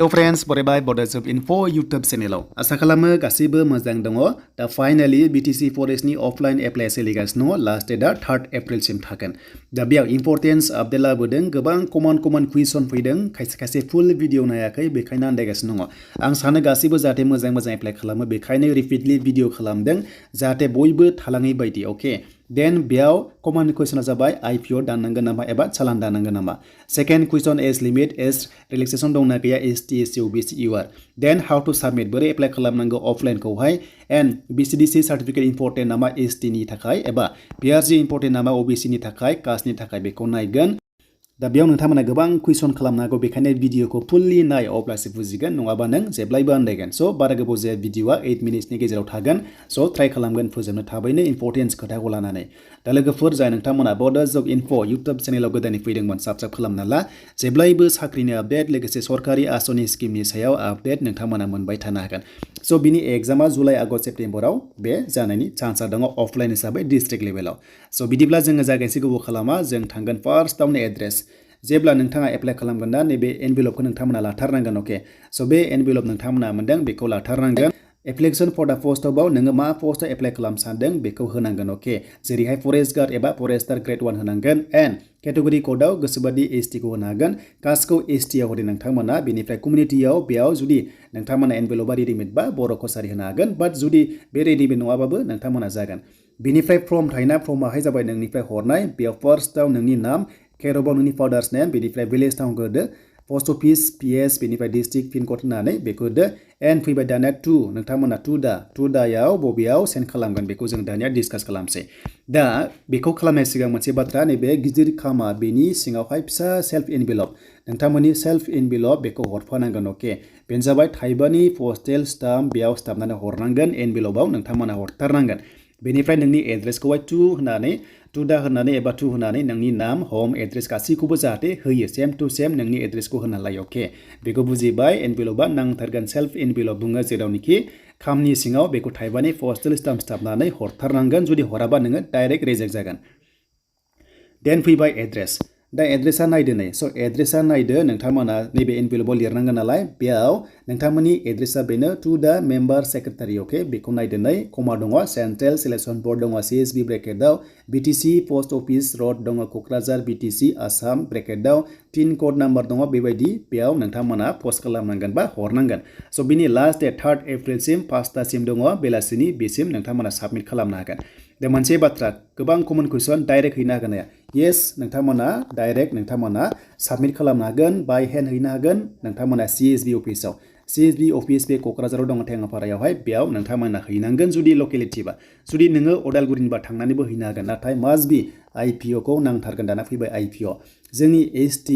Hello friends, बरायबाय Bodo info YouTube channel आसा खालामो गासिबो मोजां दङ दा फाइनाली BTC फरेस्टनि अफलाइन एप्लाइ सोलिगासिनो दङ लास्ट डेटआ 3 एप्रिल सिम थागोन दा बेयाव इम्पोर्टेन्स आपडेट लाबोदों गोबां कमन कुइसन फैदों खायसे फुल भिडिअ नायाखै बेखायनो आन्दायगासिनो दङ आं सानो गासिबो जाहाथे मोजां एप्लाइ खालामो बेखायनो रिपिटलि भिडिअ खालामदों जाहाथे बयबो थालाङै बायदि ओके Then बेयाव कमन क्वेश्चना जाबाय IPO दाननांगोन नामा एबा चालान दाननांगोन नामा second question age limit age relaxation दंना गैया ST SC OBC UR then how to submit बोरै एप्लाइ खालामनांगौ अफलाइनखौहाय एन्ड BCDC सार्टिफिकेट इम्पोर्टेन्ट नामा ST नि थाखाय एबा PRG इम्पोर्टेन्ट नामा OBC नि थाखाय कास्टनि थाखाय बेखौ नायगोन दा बेयाव नोंथांमोना गोबां कुइसन खालामनो हागौ बेखायनो भिडिअखौ फुल्लि नाय अब्लासो बुजिगोन नङाबा नों जेब्लायबो आन्दायगोन स' बारा गोबाव जाया भिडिअआ 8 मिनिट्सनि गेजेराव थागोन स' ट्राइ खालामगोन फोजोबनो थाबैनो इम्पोर्टेन्स खोथाखौ लानानै दा लोगोफोर जाय नोंथांमोना Bodo info YouTube चेनेलाव गोदानै फैदोंमोन साबस्क्राइब खालामना ला जेब्लायबो साख्रिनि आपडेट लोगोसे सरकारि आसनि स्किमनि सायाव आपडेट नोंथांमोना मोनबाय थानो हागोन स' बिनि एग्जामा जुलाइ आगस्ट सेप्तेम्बराव बे जानायनि चान्सआ दङ अफलाइन हिसाबै डिस्ट्रिक्ट लेभेलाव स' बिदिब्ला जोङो जागायनोसै गोबाव खालामा जों थांगोन फार्स्टआवनो एड्रेस जेब्ला नोंथाङा एप्लाइ खालामगोन ना नैबे एनभेलपखौ नोंथांमोना लाथारनांगोन ओके स' बे एनभेलप नोंथांमोना मोनदों बेखौ लाथारनांगोन एप्लिकेसन फर दा पोस्ट अफआव नोङो मा पोस्टआव एप्लाइ खालामनो सानदों बेखौ होनांगोन ओके जेरैहाय फरेस्ट गार्ड एबा फरेस्टार ग्रेड 1 होनांगोन एन्ड केटेगरि कोडआव गोसोबादि ST खौ होनो हागोन कास्टखौ ST आव होदो नोंथांमोना बेनिफ्राय कमिउनिटियाव बेयाव जुदि नोंथांमोना एनभेलपआ रेडिमेड बा बर' कसारि होनो हागोन बाट जुदि बे रेडिमेड नङाबाबो नोंथांमोना जागोन बेनिफ्राय फर्म थायोना फर्माहाय जाबाय नोंनिफ्राय हरनाय बेयाव फार्स्टआव नोंनि नाम केयर अफ नोंनि फादार्स नेम बेनिफ्राय भिलेज टाउनखौ होदो पोस्ट अफिस PS बेनिफ्राय डिस्ट्रिक्ट पिन कड होनानै बेखौ होदो एन्ड फैबाय दानिया 2 नोंथांमोना 2 दायाव बबेयाव सेन्ड खालामगोन बेखौ जों दानिया डिसकास खालामसै दा बेखौ खालामनाय सिगां मोनसे बाथ्रा नैबे गिदिर खामा बेनि सिङावहाय फिसा सेल्फ एनभेलप नोंथांमोननि सेल्फ एनभेलप बेखौ हरफानांगोन ओके बेनो जाबाय थाइबानि पस्टेल स्टाम्प बेयाव स्टाम्पनानै हरनांगोन एनभेलपआव नोंथांमोना हरथारनांगोन बेनिफ्राय नोंनि एड्रेसखौहाय 2 होनानै 2 दा होनानै एबा 2 होनानै नोंनि नाम होम एड्रेस गासैखौबो जाहाथे होयो सेम टु सेम नोंनि एड्रेसखौ होना लायो ओके बेखौ बुजिबाय एनभेलपआ नांथारगोन सेल्फ एनभेलप बुङो जेरावनोखि खामनि सिङाव बेखौ थाइबानि पस्टेल स्टाम्प स्टाम्पनानै हरथारनांगोन जुदि हराबा नोङो डाइरेक्ट रिजेक्ट जागोन देन फैबाय एड्रेस दा एड्रेसा नायदो नै स' एड्रेसा नायदो नोंथांमोना नैबे एनभेलपआव लिरनांगोन नालाय बेयाव नोंथांमोननि एड्रेसा बेनो टु दा मेम्बार सेक्रेटारि ओके बेखौ नायदो नै कमा दङ सेन्ट्रेल सिलेक्सन बर्ड दङ CSB ब्रेकेटआव BTC पोस्ट अफिस रोड दङ क'क्राझार BTC आसाम ब्रेकेटआव पिन कड नाम्बार दङ बेबायदि बेयाव नोंथांमोना पस्ट खालामनांगोन बा हरनांगोन स' बिनि लास्ट डेट 3 एप्रिलसिम 5टासिम दङ बेलासिनि बेसिम नोंथांमोना साबमिट खालामनो हागोन दा मोनसे बाथ्रा गोबां कमन कुइसन डाइरेक्ट हैनो हागोन येस नोंथांमोना डाइरेक्ट नोंथांमोना साबमिट खालामनो हागोन बाय हेन्ड हैनो हागोन नोंथांमोना CSB अफिसाव CSB अफिस बे क'क्राझाराव दङ टेङापारायावहाय बेयाव नोंथांमोना हैनांगन जुदि लकेलिटिबा जुदि नोङो अदालगुरिनिबा थांनानैबो हैनो हागोन नाथाय मास्ट बि IPO खौ नांथारगोन दाना फैबाय IPO जोंनि ST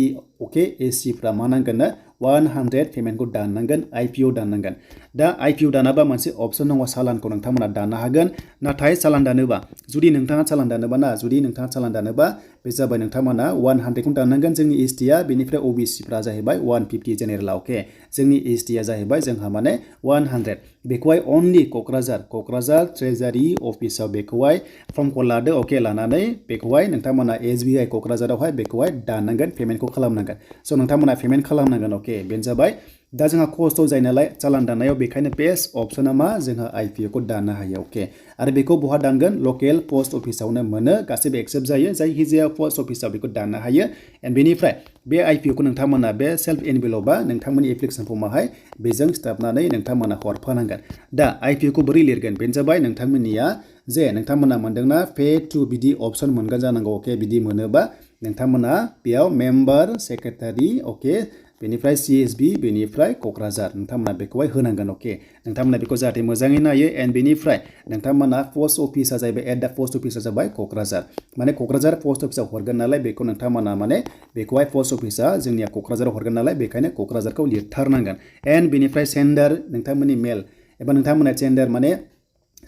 ओके SC फ्रा मा नांगोन 100 पेमेन्टखौ दाननांगोन IPO दाननांगोन दा IPO दानाबा मोनसे अपसन दङ चालानखौ नोंथांमोना दाननो हागोन नाथाय चालान दानोबा जुदि नोंथाङा चालान दानोबा ना जुदि नोंथाङा चालान दानोबा बे जाबाय नोंथांमोना 100 खौ दाननांगोन जोंनि ST आ बेनिफ्राय OBC फ्रा जाहैबाय 150 जेनेरेल ओके जोंनि ST आ जाहैबाय जोंहा माने 100 बेखौहाय अनलि क'क्राझार ट्रेजारि अफिसाव बेखौहाय फर्मखौ लादो ओके लानानै बेखौहाय नोंथांमोना SBI क'क्राझारावहाय बेखौहाय दाननांगोन पेमेन्टखौ खालामनांगोन स' नोंथांमोना पेमेन्ट खालामनांगोन ओके बेनो जाबाय दा जोंहा खस्थ' जायो नालाय चालान दाननायाव बेखायनो बेस्ट अपसना मा जोंहा IPO खौ दाननो हायो ओके आरो बेखौ बहा दानगोन लकेल पोस्ट अफिसावनो मोनो गासैबो एक्सेप्ट जायो जायखिजाया पोस्ट अफिसाव बेखौ दाननो हायो एन्ड बेनिफ्राय बे IPO खौ नोंथांमोना बे सेल्फ एनभेलपआ नोंथांमोननि एप्लिकेसन फर्मावहाय बेजों सिथाबनानै नोंथांमोना हरफानांगोन दा IPO खौ बोरै लिरगोन बेनो जाबाय नोंथांमोननिया जे नोंथांमोना मोनदोंना पे टु बिदि अपसन मोनगोन जानांगौ ओके बिदि मोनोबा नोंथांमोना बेयाव मेम्बार सेक्रेटारि ओके बेनिफ्राय CSB बेनिफ्राय क'क्राझार नोंथांमोना बेखौहाय होनांगोन ओके नोंथांमोना बेखौ जाहाथे मोजाङै नायो एन्ड बेनिफ्राय नोंथांमोना पोस्ट अफिसा जाहैबाय एट दा पोस्ट अफिसा जाबाय क'क्राझार माने क'क्राझार पोस्ट अफिसाव हरगोन नालाय बेखौ नोंथांमोना माने बेखौहाय पोस्ट अफिसा जोंनिया क'क्राझाराव हरगोन नालाय बेखायनो क'क्राझारखौ लिरथारनांगोन एन्ड बेनिफ्राय सेन्डार नोंथांमोननि मेल एबा नोंथांमोना सेन्डार माने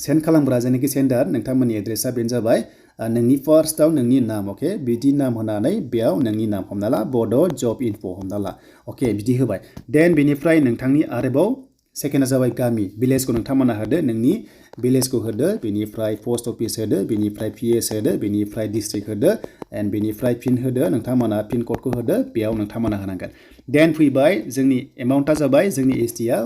सेन्ड खालामग्रा जेनाखि सेन्डार नोंथांमोननि एड्रेसा बेनो जाबाय नोंनि फार्स्टआव नोंनि नाम ओके बिदि नाम होनानै बेयाव नोंनि नाम हमना ला Bodo जब इनफो हमना ला ओके बिदि होबाय देन बेनिफ्राय नोंथांनि आरोबाव सेकेन्डआ जाबाय गामि भिलेजखौ नोंथांमोना होदो नोंनि भिलेजखौ होदो बेनिफ्राय पोस्ट अफिस होदो बेनिफ्राय PS होदो बेनिफ्राय डिस्ट्रिक्ट होदो एन्ड बेनिफ्राय पिन होदो नोंथांमोना पिन क'डखौ होदो बेयाव नोंथांमोना होनांगोन देन फैबाय जोंनि एमाउन्टआ जाबाय जोंनि ST आ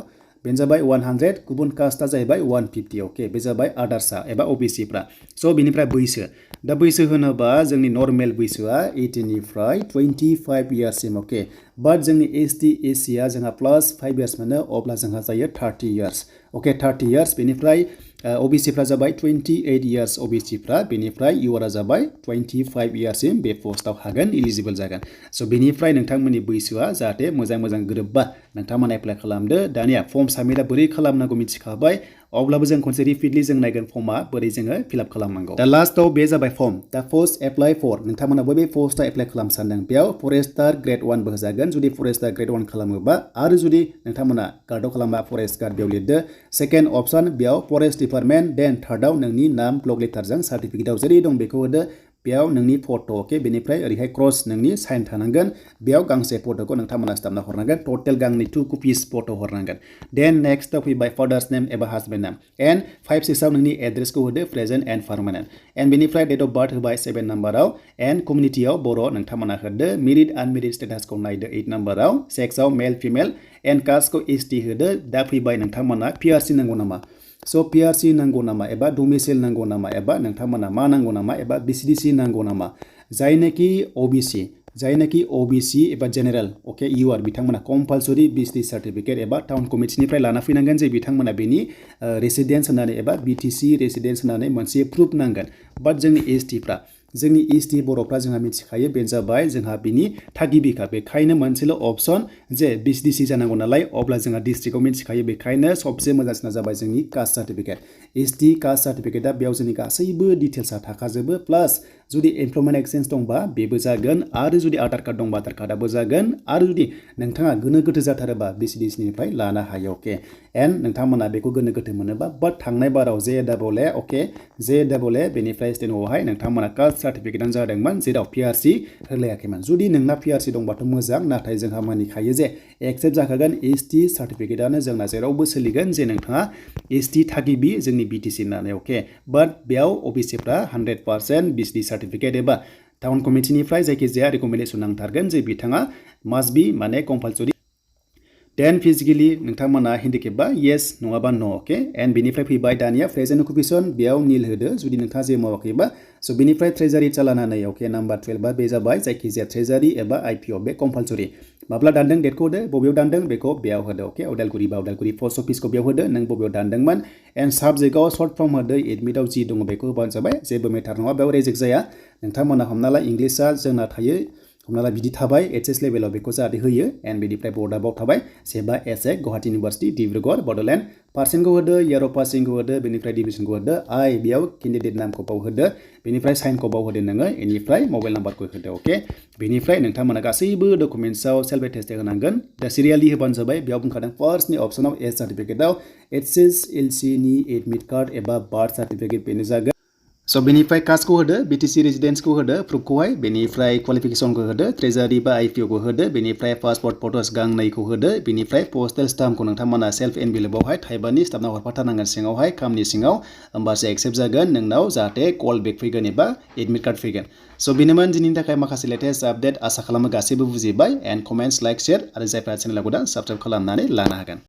बेनो जाबाय 100 गुबुन कास्टआ जाहैबाय 150 ओके बे जाबाय आदार्सआ एबा OBC फ्रा स' बिनिफ्राय बैसो दा बैसो होनोबा जोंनि नर्मेल बैसोआ 18 निफ्राय 25 इयार्ससिम ओके बाट जोंनि ST SC आ जोंहा प्लस 5 इयार्स मोनो अब्ला जोंहा जायो 30 इयार्स ओके 30 इयार्स बेनिफ्राय OBC फ्रा जाबाय 28 इयार्स OBC फ्रा बेनिफ्राय UR आ जाबाय 25 इयार्ससिम बे पोस्टआव हागोन इलिजिबल जागोन स' बेनिफ्राय नोंथांमोननि बैसोआ जाहाथे मोजां गोरोबबा नोंथांमोना एप्लाइ खालामदो दानिया फर्म साबमिटआ बोरै खालामनांगौ मिथिखाबाय अब्लाबो जों खनसे रिपिटलि जों नायगोन फर्मआ बोरै जोङो फिलआप खालामनांगौ दा लास्टआव बे जाबाय फर्म दा पोस्ट एप्लाइ फर नोंथांमोना बबे पोस्टआव एप्लाइ खालाम सानदों बेयाव फरेस्टार ग्रेड 1 बो होजागोन जुदि फरेस्टार ग्रेड 1 खालामोबा आरो जुदि नोंथांमोना गार्डआव खालामबा फरेस्ट गार्ड बेयाव लिरदो सेकेन्ड अपसन बेयाव फरेस्ट डिपार्टमेन्ट देन थार्डआव नोंनि नाम ब्लक लेटारजों सार्टिफिकेटआव जेरै दं बेखौ होदो बेयाव नोंनि फट' ओके बेनिफ्राय ओरैहाय क्रस नोंनि साइन थानांगोन बेयाव गांसे फट'खौ नोंथांमोना स्टाम्पना हरनांगोन टटेल गांनै 2 कपिस फट' हरनांगोन देन नेक्स्टआव फैबाय फादार्स नेम एबा हासबेन्ड नेम एन्ड 5 6 आव नोंनि एड्रेसखौ होदो प्रेजेन्ट एन्ड पार्मानेन्ट एन्ड बेनिफ्राय डेट अफ बार्थ होबाय 7 नाम्बाराव एन्ड कमिउनिटियाव बर' नोंथांमोना होदो मेरिड आनमेरिड स्टेटासखौ नायदो 8 नाम्बाराव सेक्सआव मेल फिमेल एन्ड कास्टखौ ST होदो दा फैबाय नोंथांमोना PRC नांगौ नामा स' PRC नांगौ नामा एबा डोमिसाइल नांगौ नामा एबा नोंथांमोना मा नांगौ नामा एबा VCDC नांगौ नामा जायनाखि OBC एबा जेनेरेल ओके UR बिथांमोना कम्पालसरि BTC सार्टिफिकेट एबा टाउन कमिटिनिफ्राय लाना फैनांगोन जे बिथांमोना बेनि रेसिडेन्स होनानै एबा BTC रेसिडेन्स होनानै मोनसे प्रुफ नांगोन बाट जोंनि ST बर'फ्रा जोंहा मिथिखायो बे जाबाय जोंहा बिनि थागिबिखा बेखायनो मोनसेल' अपसन जे BTC जानांगौ नालाय अब्ला जोंहा डिस्ट्रिक्टआव मिथिखायो बेखायनो सबसे मोजांसिना जाबाय जोंनि कास्ट सार्टिफिकेट ST कास्ट सार्टिफिकेटआ बेयाव जोंनि गासैबो डिटेल्सआ थाखाजोबो प्लास जुदि एमप्लयमेन्ट एक्सचेन्ज दंबा बेबो जागोन आरो जुदि आधार कार्ड दंबा आधार कार्डआबो जागोन आरो जुदि नोंथाङा गोनो गोथो जाथारोबा BCDC निफ्राय लानो हायो ओके एन्ड नोंथांमोना बेखौ गोनो गोथो मोनोबा बाट थांनाय बाराव JAA बेनिफ्राय स्टेन'आवहाय नोंथांमोना कास्ट सार्टिफिकेटआनो जादोंमोन जेराव PRC होलायाखैमोन जुदि नोंना PRC दंबाथ' मोजां नाथाय जोंहा मानिखायो जे एक्सेप्ट जाखागोन ST सार्टिफिकेटआनो जोंना जेरावबो सोलिगोन जे नोंथाङा ST थागिबि जोंनि BTC होननानै ओके बाट बेयाव OBC फ्रा 100% BTC सार्टिफिकेट एबा टाउन कमिटिनिफ्राय जायखिजाया रिकमेन्डेसन नांथारगोन जे बिथाङा मास्ट बी माने कम्पालसरि देन फिजिकेलि नोंथांमोना हेन्डिकेपबा येस नङाबा न' ओके एन्ड बेनिफ्राय फैबाय दानिया प्रेजेन्ट अकुपेसन बेयाव निल होदो जुदि नोंथाङा जेबो मावाखैबा स' बेनिफ्राय ट्रेजारि चालानानै ओके नाम्बार 12 बे जाबाय जायखिजाया ट्रेजारि एबा IPO बे कम्पालसरि माब्ला दानदों डेटखौ होदो बबेयाव दानदों बेखौ बेयाव होदो ओके उदालगुरि बा उदालगुरि पोस्ट अफिसखौ बेयाव होदो नों बबेयाव दानदोंमोन एन्ड साबजेक्टआव सर्ट फर्म होदो एडमिटआव जि दङ बेखौ होबानो जाबाय जेबो मेटार नङा बेयाव रेजेक्ट जाया नोंथांमोना हमना ला इंलिसआ जोंना थायो हमना ला बिदि थाबाय HS लेभेलाव बेखौ जाहाथे होयो एन्ड बेनिफ्राय बर्डआव थाबाय सेबा एसए गुवाहाटी इउनिभार्सिटि डिब्रुगड़ बड'लेण्ड पार्सेन्टखौ होदो इयार अफ पासिंखौ होदो बेनिफ्राय डिभिजनखौ होदो बेयाव केन्डिडेट नामखौ बाव होदो बेनिफ्राय साइनखौ बाव होदो नोङो बेनिफ्राय मबाइल नाम्बारखौ होदो ओके बेनिफ्राय नोंथांमोना गासैबो डकुमेन्ट्सआव सेल्फ एटेस्टेड होनांगोन दा सिरियालि होबानो जाबाय बेयाव बुंखादों फार्स्टनि अपसनाव एज सार्टिफिकेटआव HSLC नि एडमिट कार्ड एबा बार्थ सार्टिफिकेट बेनो जागोन स' बेनिफ्राय कास्टखौ होदो BTC रेजिडेन्सखौ होदो प्रुफखौहाय बेनिफ्राय क्वालिफिकेसनखौ होदो ट्रेजारि बा IPO खौ होदो बेनिफ्राय पासपर्ट फट'स गांनैखौ होदो बेनिफ्राय पस्टेल स्टाम्पखौ नोंथांमोना सेल्फ एनभेलपआवहाय थाइबानि स्टाम्पना हरफाथारनांगोन सिङावहाय खामनि सिङाव होमबासो एक्सेप्ट जागोन नोंनाव जाहाथे कल बेक फैगोन एबा एडमिट कार्ड फैगोन स' बेनोमोन दिनैनि थाखाय माखासे लेटेस्ट आपडेट आसा खालामो गासैबो बुजिबाय एन्ड कमेन्ट्स लाइक शेयार आरो जायफ्रा चेनेलखौ दा साबस्क्राइब खालामनानै लानो हागोन